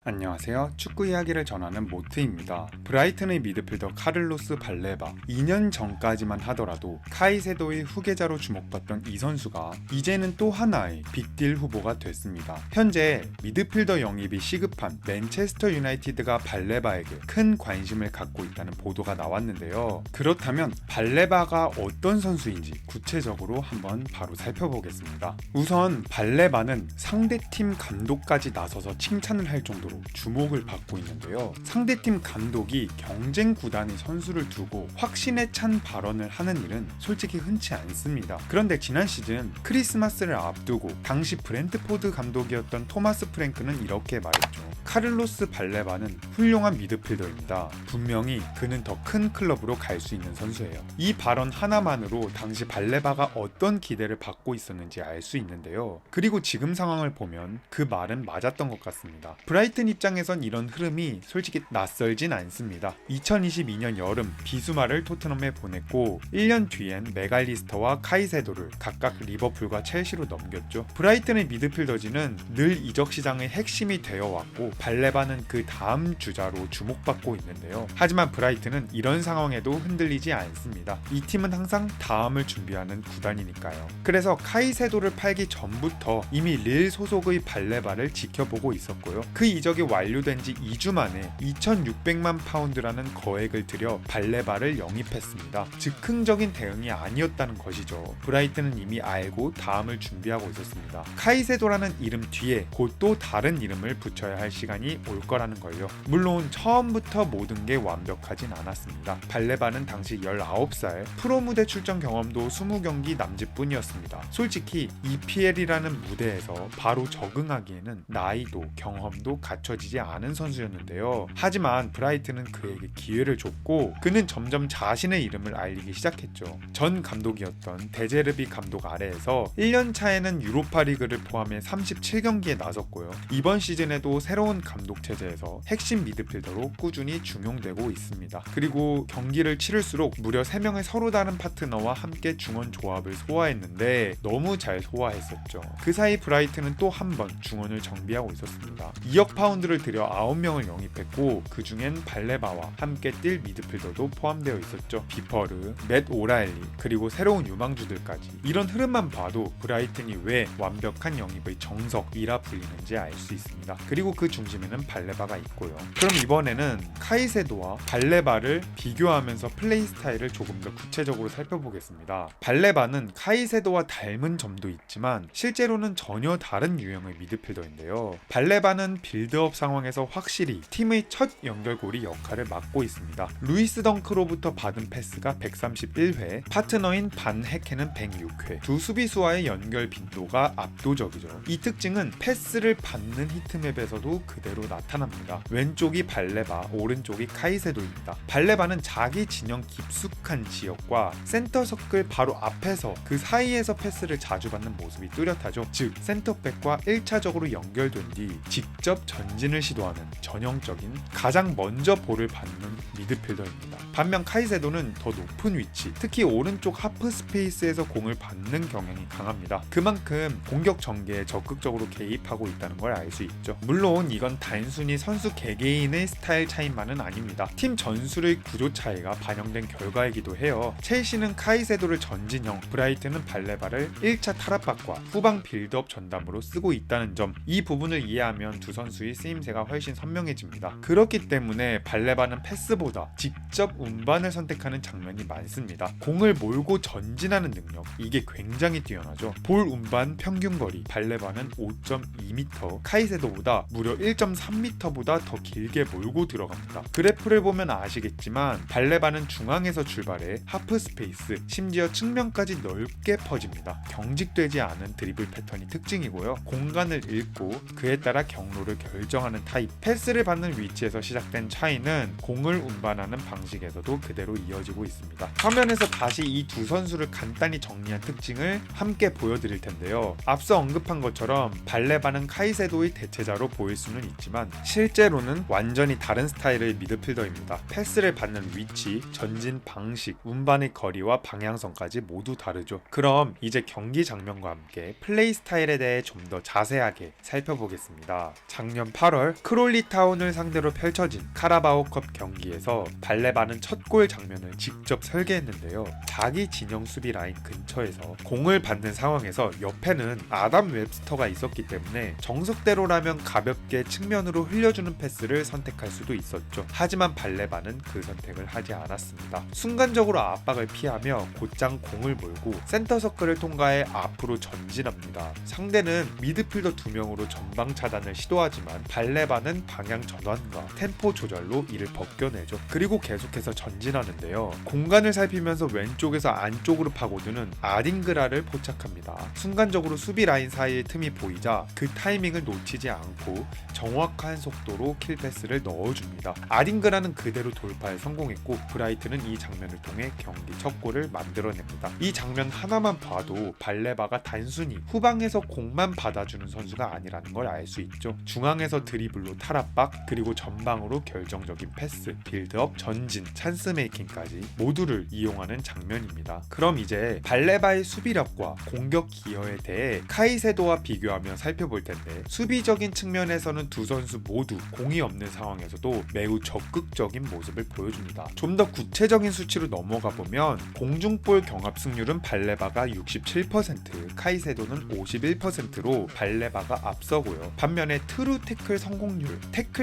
안녕하세요. 축구 이야기를 전하는 모트입니다. 브라이튼의 미드필더 카를로스 발레바. 2년 전까지만 하더라도 카이세도의 후계자로 주목받던 이 선수가 이제는 또 하나의 빅딜 후보가 됐습니다. 현재 미드필더 영입이 시급한 맨체스터 유나이티드가 발레바에게 큰 관심을 갖고 있다는 보도가 나왔는데요. 그렇다면 발레바가 어떤 선수인지 구체적으로 한번 바로 살펴보겠습니다. 우선 발레바는 상대팀 감독까지 나서서 칭찬을 할 정도로 주목을 받고 있는데요. 상대팀 감독이 경쟁 구단의 선수를 두고 확신에 찬 발언을 하는 일은 솔직히 흔치 않습니다. 그런데 지난 시즌 크리스마스를 앞두고 당시 브렌트포드 감독이었던 토마스 프랭크는 이렇게 말했죠. 카를로스 발레바는 훌륭한 미드필더입니다. 분명히 그는 더 큰 클럽으로 갈 수 있는 선수예요. 이 발언 하나만으로 당시 발레바가 어떤 기대를 받고 있었는지 알 수 있는데요. 그리고 지금 상황을 보면 그 말은 맞았던 것 같습니다. 브라이튼 입장에선 이런 흐름이 솔직히 낯설진 않습니다. 2022년 여름 비수마를 토트넘에 보냈고 1년 뒤엔 메갈리스터와 카이세도를 각각 리버풀과 첼시로 넘겼죠. 브라이튼의 미드필더진은 늘 이적 시장의 핵심이 되어 왔고 발레바는 그 다음 주자로 주목받고 있는데요. 하지만 브라이튼은 이런 상황에도 흔들리지 않습니다. 이 팀은 항상 다음을 준비하는 구단이니까요. 그래서 카이세도를 팔기 전부터 이미 릴 소속의 발레바를 지켜보고 있었고요. 그 이적이 완료된 지 2주 만에 2,600만 파운드라는 거액을 들여 발레바를 영입했습니다. 즉흥적인 대응이 아니었다는 것이죠. 브라이튼은 이미 알고 다음을 준비하고 있었습니다. 카이세도라는 이름 뒤에 곧 또 다른 이름을 붙여야 할 시간이 올 거라는 걸요. 물론 처음부터 모든 게 완벽하진 않았습니다. 발레바는 당시 19살, 프로 무대 출전 경험도 20경기 남짓뿐이었습니다. 솔직히 EPL이라는 무대에서 바로 적응하기에는 나이도 경험도 갖춰지지 않은 선수였는데요. 하지만 브라이튼은 그에게 기회를 줬고 그는 점점 자신의 이름을 알리기 시작했죠. 전 감독이었던 데제르비 감독 아래에서 1년 차에는 유로파 리그를 포함해 37경기에 나섰고요. 이번 시즌에도 새로운 감독 체제에서 핵심 미드필더로 꾸준히 중용되고 있습니다. 그리고 경기를 치를수록 무려 3명의 서로 다른 파트너와 함께 중원 조합을 소화했는데 너무 잘 소화했었죠. 그 사이 브라이튼은 또 한 번 중원을 정비하고 있었습니다. 2억 파운드를 들여 9명을 영입했고 그 중엔 발레바와 함께 뛸 미드필더도 포함되어 있었죠. 비퍼르, 맷 오라일리 그리고 새로운 유망주들까지. 이런 흐름만 봐도 브라이튼이 왜 완벽한 영입의 정석이라 불리는지 알 수 있습니다. 그리고 그 중심에는 발레바가 있고요. 그럼 이번에는 카이세도와 발레바를 비교하면서 플레이 스타일을 조금 더 구체적으로 살펴보겠습니다. 발레바는 카이세도와 닮은 점도 있지만 실제로는 전혀 다른 유형의 미드필더인데요. 발레바는 빌드업 상황에서 확실히 팀의 첫 연결고리 역할을 맡고 있습니다. 루이스 덩크로부터 받은 패스가 131회, 파트너인 반 헤켄은 106회, 두 수비수와의 연결 빈도가 압도적이죠. 이 특징은 패스를 받는 히트맵에서도 그대로 나타납니다. 왼쪽이 발레바, 오른쪽이 카이세도입니다. 발레바는 자기 진영 깊숙한 지역과 센터 서클 바로 앞에서 그 사이에서 패스를 자주 받는 모습이 뚜렷하죠. 즉 센터백과 1차적으로 연결된 뒤 직접 전진을 시도하는 전형적인 가장 먼저 볼을 받는 미드필더입니다. 반면 카이세도는 더 높은 위치, 특히 오른쪽 하프 스페이스에서 공을 받는 경향이 강합니다. 그만큼 공격 전개에 적극적으로 개입하고 있다는 걸 알 수 있죠. 물론 이건 단순히 선수 개개인의 스타일 차이만은 아닙니다. 팀 전술의 구조 차이가 반영된 결과이기도 해요. 첼시는 카이세도를 전진형, 브라이튼은 발레바를 1차 탈압박과 후방 빌드업 전담으로 쓰고 있다는 점, 이 부분을 이해하면 두 선수의 쓰임새가 훨씬 선명해집니다. 그렇기 때문에 발레바는 패스보다 직접 운반을 선택하는 장면이 많습니다. 공을 몰고 전진하는 능력, 이게 굉장히 뛰어나죠. 볼 운반 평균 거리, 발레바는 5.2m, 카이세도보다 무려 1.3m보다 더 길게 몰고 들어갑니다. 그래프를 보면 아시겠지만 발레바는 중앙에서 출발해 하프 스페이스, 심지어 측면까지 넓게 퍼집니다. 경직되지 않은 드리블 패턴이 특징이고요. 공간을 읽고 그에 따라 경로를 결정하는 타입. 패스를 받는 위치에서 시작된 차이는 공을 운반하는 방식에서 경기에서도 그대로 이어지고 있습니다. 화면에서 다시 이 두 선수를 간단히 정리한 특징을 함께 보여드릴 텐데요. 앞서 언급한 것처럼 발레바는 카이세도의 대체자로 보일 수는 있지만 실제로는 완전히 다른 스타일의 미드필더입니다. 패스를 받는 위치, 전진 방식, 운반의 거리와 방향성까지 모두 다르죠. 그럼 이제 경기 장면과 함께 플레이 스타일에 대해 좀 더 자세하게 살펴보겠습니다. 작년 8월 크롤리 타운을 상대로 펼쳐진 카라바오컵 경기에서 발레바는 첫 골 장면을 직접 설계했는데요. 자기 진영 수비 라인 근처에서 공을 받는 상황에서 옆에는 아담 웹스터가 있었기 때문에 정석대로라면 가볍게 측면으로 흘려주는 패스를 선택할 수도 있었죠. 하지만 발레바는 그 선택을 하지 않았습니다. 순간적으로 압박을 피하며 곧장 공을 몰고 센터 서클을 통과해 앞으로 전진합니다. 상대는 미드필더 2명으로 전방 차단을 시도하지만 발레바는 방향 전환과 템포 조절로 이를 벗겨내죠. 그리고 계속해서 전진하는데요. 공간을 살피면서 왼쪽에서 안쪽으로 파고드는 아딩그라를 포착합니다. 순간적으로 수비 라인 사이의 틈이 보이자 그 타이밍을 놓치지 않고 정확한 속도로 킬패스를 넣어줍니다. 아딩그라는 그대로 돌파에 성공했고 브라이튼은 이 장면을 통해 경기 첫 골을 만들어냅니다. 이 장면 하나만 봐도 발레바가 단순히 후방에서 공만 받아주는 선수가 아니라는 걸 알 수 있죠. 중앙에서 드리블로 탈압박, 그리고 전방으로 결정적인 패스, 빌드업, 전진, 찬스 메이킹까지 모두를 이용하는 장면입니다. 그럼 이제 발레바의 수비력과 공격 기여에 대해 카이세도와 비교하며 살펴볼 텐데, 수비적인 측면에서는 두 선수 모두 공이 없는 상황에서도 매우 적극적인 모습을 보여줍니다. 좀 더 구체적인 수치로 넘어가 보면 공중볼 경합 승률은 발레바가 67%, 카이세도는 51%로 발레바가 앞서고요. 반면에 트루 태클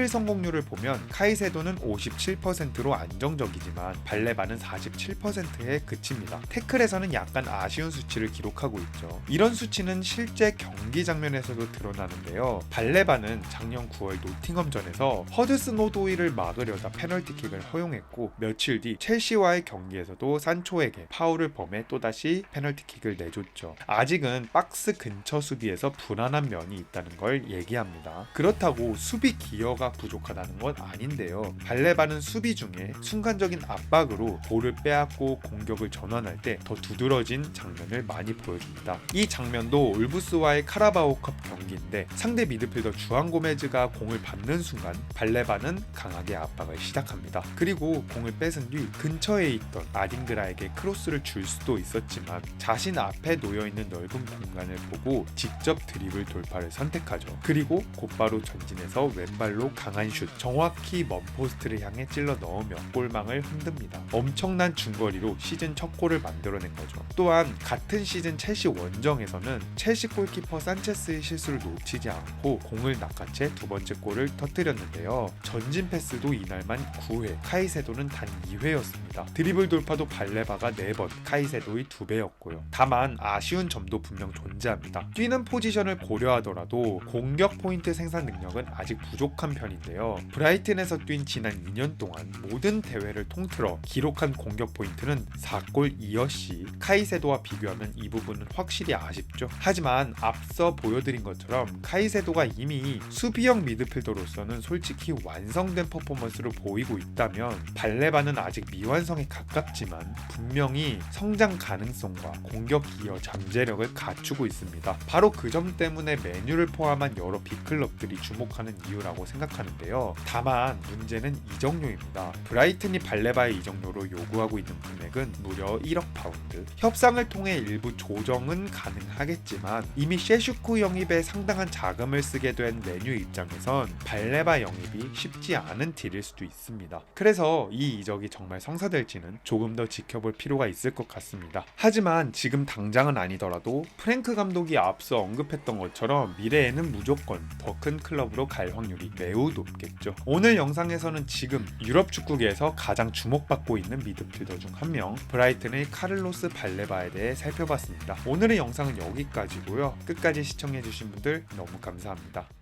성공률을 보면 카이세도는 57%로 안정적이지만 발레바는 47%에 그칩니다. 태클에서는 약간 아쉬운 수치를 기록하고 있죠. 이런 수치는 실제 경기 장면에서도 드러나는데요. 발레바는 작년 9월 노팅엄전에서 허드슨 오도이를 막으려다 페널티킥을 허용했고, 며칠 뒤 첼시와의 경기에서도 산초에게 파울을 범해 또다시 페널티킥을 내줬죠. 아직은 박스 근처 수비에서 불안한 면이 있다는 걸 얘기합니다. 그렇다고 수비 기여가 부족하다는 건 아닌데요. 발레바는 수비 중에 순간적인 압박으로 볼을 빼앗고 공격을 전환할 때 더 두드러진 장면을 많이 보여줍니다. 이 장면도 울브스와의 카라바오컵 경기인데, 상대 미드필더 주안 고메즈가 공을 받는 순간 발레바는 강하게 압박을 시작합니다. 그리고 공을 뺏은 뒤 근처에 있던 아딩그라에게 크로스를 줄 수도 있었지만 자신 앞에 놓여있는 넓은 공간을 보고 직접 드리블 돌파를 선택하죠. 그리고 곧바로 전진해서 왼발로 강한 슛, 정확히 먼 포스트를 향해 찔러 넣으며 골망을 흔듭니다. 엄청난 중거리로 시즌 첫 골을 만들어낸 거죠. 또한 같은 시즌 첼시 원정에서는 첼시 골키퍼 산체스의 실수를 놓치지 않고 공을 낚아채 두 번째 골을 터뜨렸는데요. 전진 패스도 이날만 9회, 카이세도는 단 2회였습니다. 드리블 돌파도 발레바가 4번, 카이세도의 2배였고요. 다만 아쉬운 점도 분명 존재합니다. 뛰는 포지션을 고려하더라도 공격 포인트 생산 능력은 아직 부족한 편인데요. 브라이튼에서 뛴 지난 2년 동안 모든 대회를 통틀어 기록한 공격 포인트는 4골 2어시, 카이세도와 비교하면 이 부분은 확실히 아쉽죠. 하지만 앞서 보여드린 것처럼 카이세도가 이미 수비형 미드필더로서는 솔직히 완성된 퍼포먼스를 보이고 있다면 발레바는 아직 미완성에 가깝지만 분명히 성장 가능성과 공격 기여 잠재력을 갖추고 있습니다. 바로 그 점 때문에 메뉴를 포함한 여러 빅클럽들이 주목하는 이유라고 생각하는데요. 다만 문제는 이적료입니다. 브라이튼이 발레바의 이적료로 요구하고 있는 금액은 무려 1억 파운드. 협상을 통해 일부 조정은 가능하겠지만 이미 셰슈쿠 영입에 상당한 자금을 쓰게 된 메뉴 입장에선 발레바 영입이 쉽지 않은 딜일 수도 있습니다. 그래서 이 이적이 정말 성사될지는 조금 더 지켜볼 필요가 있을 것 같습니다. 하지만 지금 당장은 아니더라도 프랭크 감독이 앞서 언급했던 것처럼 미래에는 무조건 더 큰 클럽으로 갈 확률이 매우 높겠죠. 오늘 영상에서는 지금 유럽 축구계에서 가장 주목받고 있는 미드필더 중 한 명, 브라이튼의 카를로스 발레바에 대해 살펴봤습니다. 오늘의 영상은 여기까지고요. 끝까지 시청해주신 분들 너무 감사합니다.